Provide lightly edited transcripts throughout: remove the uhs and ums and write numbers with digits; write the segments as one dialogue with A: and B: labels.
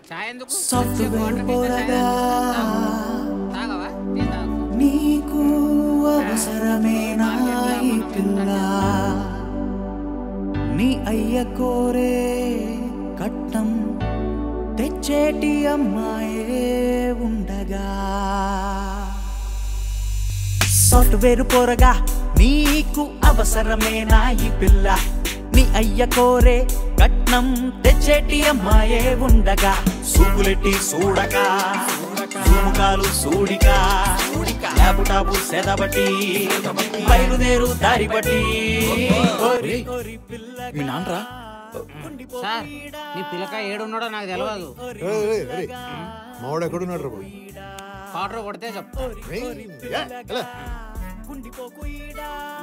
A: software పోరగా నీకు అవసరమేనా ఈ పిల్ల నీ అయ్య కోరే కట్నం తెచ్చేటి అమ్మాయే ఉండగా సాఫ్ట్వేర్ పోరగా నీకు అవసరమేనా ఈ పిల్ల నీ అయ్య కోరే కట్నం తెచ్చేటి అమ్మాయే ఉండగా సూపులెట్టి సూడక సూముకాలు సూడిక ల్యాపుటాపు సెదబట్టి బయలుదేరు దారి బట్టి
B: మీ నాన్నరా
C: సార్ నీ పిల్లక ఏడున్నాడో నాకు తెలియదు
D: మావాడు ఎక్కడున్నాడు
C: ఆర్డర్ కొడితే చెప్తా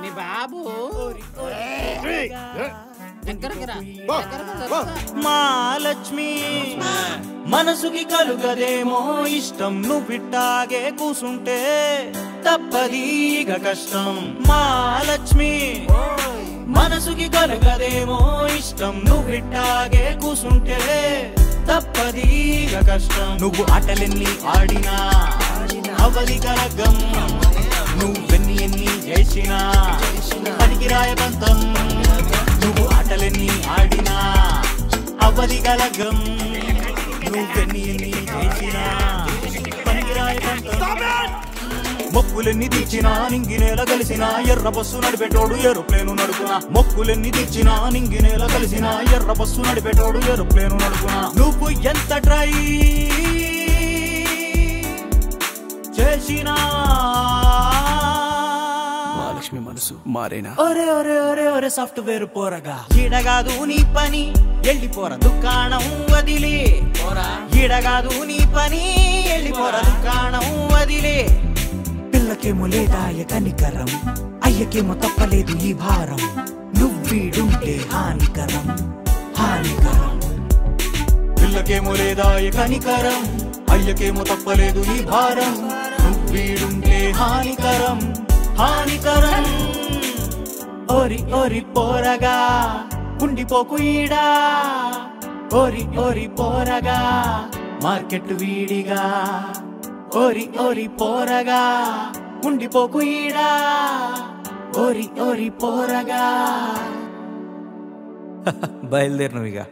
C: నీ బాబు
A: మహాలక్ష్మి మనసుకి కలుగదేమో ఇష్టం నువ్వు విట్టాగే కూసుంటే తప్పదీగ కష్టం మహాలక్ష్మి మనసుకి కలుగదేమో ఇష్టం నువ్వు విట్టాగే కూసుంటే తప్పదీగ కష్టం నువ్వు ఆటలెన్ని ఆడినా అవలి కలగం నువ్వెన్ని ఎన్ని చేసినా పనికిరాయ బంతం నువ్వు ఆటలెన్ని ఆడినా అవలి కలగం నువ్వెన్ని ఎన్ని చేసినా పనికిరాయ బంతం మొక్కులెన్ని తీర్చినా నింగినేల కలిసినా ఎర్ర బస్సు నడిపేటోడు ఏరోప్లేను నడుపునా మొక్కులెన్ని తీర్చినా నింగినేల కలిసినా ఎర్ర బస్సు నడిపేటోడు ఏరోప్లేను నడుపునా నువ్వు ఎంత ట్రై చేసినా
B: మహాలక్ష్మి మనసు మారేనా
A: ఒరే ఒరే ఒరే ఒరే సాఫ్ట్వేర్ పోరగా ఈడగాదు నీ పని ఎళ్ళిపోర దుకాణం వదిలే ఈడగాదు నీ పని ఎళ్ళిపోర దుకాణం వదిలే పిల్లకేమో లేదాయ కనికరం అయ్యకేమో తప్పలేదు ఈ భారం నువ్వీడుంటే హానికరం హానికరం పిల్లకేమో లేదాయ కనికరం అయ్యకేమో తప్పలేదు ఈ భారం నువ్వీడుంటే హానికరం హానికరం ఓరి ఓరి పోరగా ఉండిపోకు ఈడా ఓరి ఓరి పోరగా మార్కెట్ వీడిగా ఓరి ఓరి పోరగా ఉండిపోకు ఈడా ఓరి ఓరి పోరగా
B: బయలుదేరినవిగా